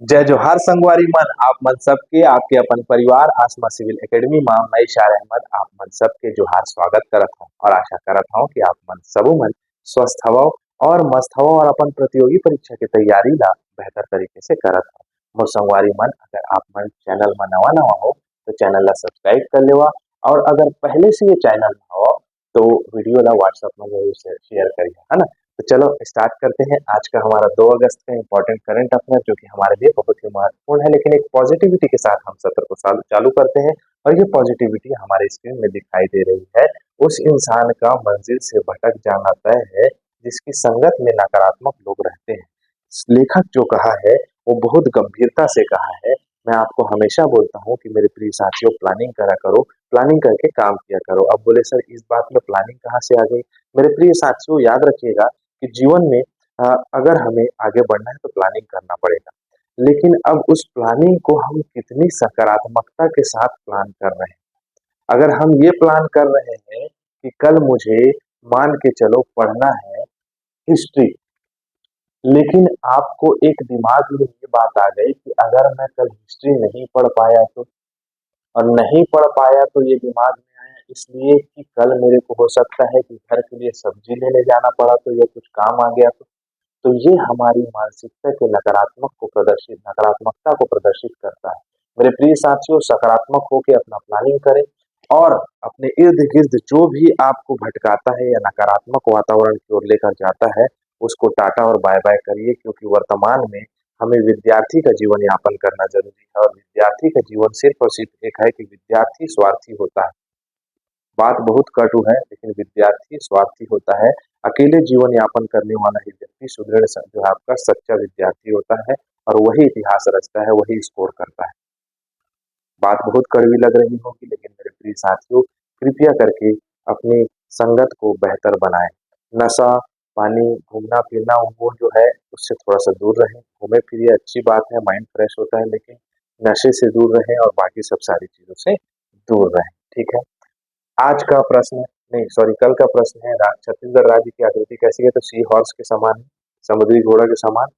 जय जोहार संगवारी मन आप मन सबके आपके अपन परिवार आसमा सिविल एकेडमी मा मैं इशार अहमद आप मन सबके जोहार स्वागत करत हूं और आशा करत हूं कि आप मन सबो मन स्वस्थ हवो और मस्त हवो और अपन प्रतियोगी परीक्षा की तैयारी ला बेहतर तरीके से करत हवो। मोर संगवारी मन अगर आप मन चैनल में नवा नवा हो तो चैनल ला सब्सक्राइब कर लेवा और अगर पहले से ये चैनल में हो तो वीडियो ला व्हाट्सएप में जरूर से शेयर करिए, है ना। तो चलो स्टार्ट करते हैं। आज का हमारा 2 अगस्त का इम्पोर्टेंट करंट अफेयर जो कि हमारे लिए बहुत ही महत्वपूर्ण है, लेकिन एक पॉजिटिविटी के साथ हम सत्र को चालू करते हैं। और ये पॉजिटिविटी हमारे स्क्रीन में दिखाई दे रही है। उस इंसान का मंजिल से भटक जाना तय है जिसकी संगत में नकारात्मक लोग रहते हैं। लेखक जो कहा है वो बहुत गंभीरता से कहा है। मैं आपको हमेशा बोलता हूँ कि मेरे प्रिय साथियों प्लानिंग करा करो, प्लानिंग करके काम किया करो। अब बोले सर इस बात में प्लानिंग कहाँ से आ गई? मेरे प्रिय साथियों याद रखिएगा कि जीवन में अगर हमें आगे बढ़ना है तो प्लानिंग करना पड़ेगा, लेकिन अब उस प्लानिंग को हम कितनी सकारात्मकता के साथ प्लान कर रहे हैं। अगर हम ये प्लान कर रहे हैं कि कल मुझे मान के चलो पढ़ना है हिस्ट्री, लेकिन आपको एक दिमाग में ये बात आ गई कि अगर मैं कल हिस्ट्री नहीं पढ़ पाया तो, और नहीं पढ़ पाया तो ये दिमाग में आया इसलिए कि कल मेरे को हो सकता है कि घर के लिए सब्जी लेने जाना पड़ा तो ये कुछ काम आ गया तो ये हमारी मानसिकता के नकारात्मकता को प्रदर्शित करता है। मेरे प्रिय साथियों सकारात्मक होकर अपना प्लानिंग करें और अपने इर्द गिर्द जो भी आपको भटकाता है या नकारात्मक वातावरण की ओर लेकर जाता है उसको टाटा और बाय बाय करिए, क्योंकि वर्तमान में हमें विद्यार्थी का जीवन यापन करना जरूरी है और विद्यार्थी का जीवन सिर्फ और सिर्फ एक है कि विद्यार्थी स्वार्थी होता है। बात बहुत कटु है लेकिन विद्यार्थी स्वार्थी होता है। अकेले जीवन यापन करने वाला ही व्यक्ति सुदृढ़ जो है आपका सच्चा विद्यार्थी होता है और वही इतिहास रचता है, वही स्कोर करता है। बात बहुत कड़वी लग रही होगी लेकिन मेरे प्रिय साथियों कृपया करके अपनी संगत को बेहतर बनाएं। नशा पानी घूमना फिरना वो जो है उससे थोड़ा सा दूर रहें। घूमे फिरिए अच्छी बात है, माइंड फ्रेश होता है, लेकिन नशे से दूर रहें और बाकी सब सारी चीजों से दूर रहें। ठीक है। आज का प्रश्न नहीं सॉरी कल का प्रश्न है छत्तीसगढ़ राज्य की आकृति कैसी है? तो सी हॉर्स के समान है, समुद्री घोड़ा के समान।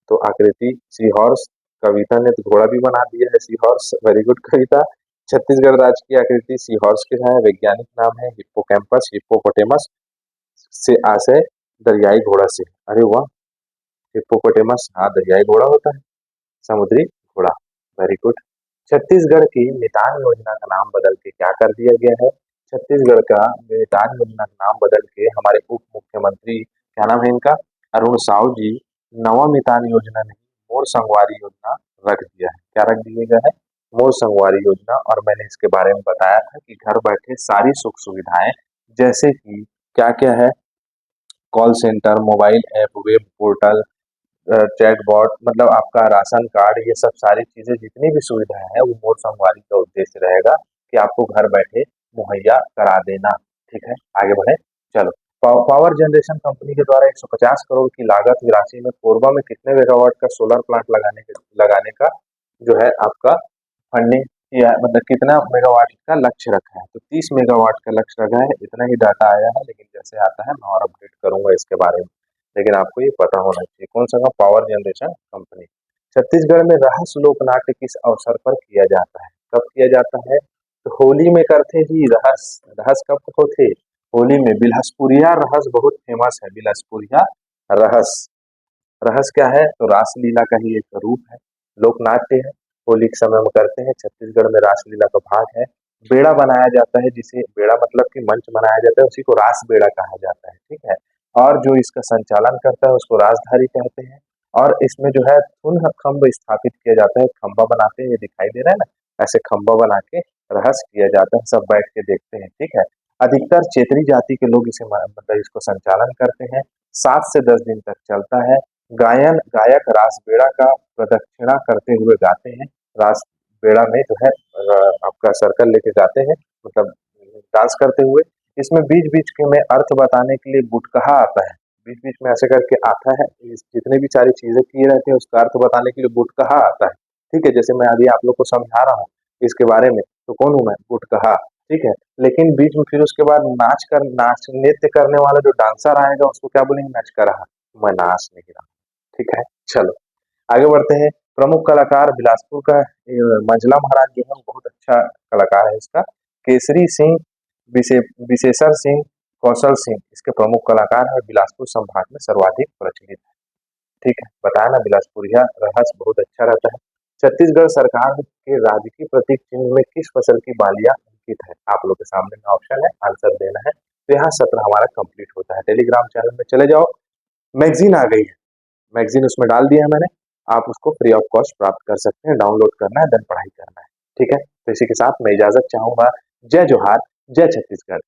तो आकृति सी हॉर्स, कविता ने तो घोड़ा भी बना दिया है सी हॉर्स, वेरी गुड कविता। छत्तीसगढ़ राज्य की आकृति सी हॉर्स के है, वैज्ञानिक नाम है हिप्पोकैम्पस हिप्पोपोटेमस से आशय दरियाई घोड़ा से। अरे वाह, हिप्पोपोटेमस हाँ दरियाई घोड़ा होता है, समुद्री घोड़ा, वेरी गुड। छत्तीसगढ़ की मितान योजना का नाम बदल के क्या कर दिया गया है? छत्तीसगढ़ का मितान योजना का नाम बदल के हमारे उप मुख्यमंत्री क्या नाम है इनका, अरुण साहू जी, नवा मितान योजना नहीं मोर संगवारी योजना रख दिया है। क्या रख दिया गया है? मोर संगवारी योजना। और मैंने इसके बारे में बताया था कि घर बैठे सारी सुख सुविधाएं जैसे कि क्या क्या है, call centre, mobile app, web portal, chat bot, मतलब आपका राशन कार्ड, ये सब सारी चीजें जितनी भी सुविधाएं हैं वो मोर संगवारी का उद्देश्य रहेगा कि आपको घर बैठे मुहैया करा देना। ठीक है, आगे बढ़े। चलो, पावर जनरेशन कंपनी के द्वारा 150 करोड़ की लागत राशि में कोरबा में कितने मेगावाट का सोलर प्लांट लगाने का जो है आपका फंडिंग किया है, मतलब कितना मेगावाट का लक्ष्य रखा है? तो 30 मेगावाट का लक्ष्य रखा है। इतना ही डाटा आया है, लेकिन जैसे आता है मैं और अपडेट करूंगा इसके बारे में, लेकिन आपको ये पता होना चाहिए। कौन सा? Power generation company. छत्तीसगढ़ में रहस लोक नाट्य किस अवसर पर किया जाता है? कब किया जाता है? तो होली में करते ही रहस। रहस कब होते? होली में। बिलहसपुरिया रहस बहुत फेमस है, बिलहसपुरिया रहस। रहस क्या है? तो रासलीला का ही एक रूप है, लोक नाट्य है, होली के समय में करते हैं। छत्तीसगढ़ में रासलीला का भाग है। बेड़ा बनाया जाता है, जिसे बेड़ा मतलब कि मंच बनाया जाता है, उसी को रास बेड़ा कहा जाता है। ठीक है। और जो इसका संचालन करता है उसको राजधारी कहते हैं। और इसमें जो है धुन खंभ स्थापित किया जाता है, खंभा बनाते हैं, ये दिखाई दे रहा है ना, ऐसे खंभा बना के रहस किया जाता है, सब बैठ के देखते हैं। ठीक है। अधिकतर क्षेत्रीय जाति के लोग इसे मतलब इसको संचालन करते हैं। 7 से 10 दिन तक चलता है। गायक रास बेड़ा का प्रदक्षिणा करते हुए गाते हैं। रास बेड़ा में जो है आपका सर्कल लेके गाते हैं, मतलब डांस करते हुए। इसमें बीच बीच के में अर्थ बताने के लिए बुटकहा आता है, बीच बीच में ऐसे करके आता है। जितने भी सारी चीजें किए रहते हैं उसका अर्थ बताने के लिए बुटकहा आता है। ठीक है, जैसे मैं अभी आप लोग को समझा रहा हूँ इसके बारे में, तो कौन हूँ मैं? बुटकहा। ठीक है। लेकिन बीच में फिर उसके बाद नाच नृत्य करने वाला जो डांसर आएगा उसको क्या बोलेंगे? नाच कर रहा। मैं नाच नहीं रहा। ठीक है। चलो आगे बढ़ते हैं। प्रमुख कलाकार बिलासपुर का मंझला महाराज जो है वो बहुत अच्छा कलाकार है इसका। केसरी सिंह, विशेषर सिंह, कौशल सिंह इसके प्रमुख कलाकार है, बिलासपुर संभाग में सर्वाधिक प्रचलित है। ठीक है, बताया ना बिलासपुरिया रहस्य बहुत अच्छा रहता है। छत्तीसगढ़ सरकार के राजकीय प्रतीक चिन्ह में किस फसल की बालियां अंकित है? आप लोग के सामने में ऑप्शन है, आंसर देना है। तो यहाँ सत्र हमारा कंप्लीट होता है। टेलीग्राम चैनल में चले जाओ, मैगजीन आ गई है, मैगजीन उसमें डाल दिया है मैंने, आप उसको फ्री ऑफ कॉस्ट प्राप्त कर सकते हैं, डाउनलोड करना है, देन पढ़ाई करना है। ठीक है, तो इसी के साथ मैं इजाजत चाहूंगा। जय जोहार, जय छत्तीसगढ़।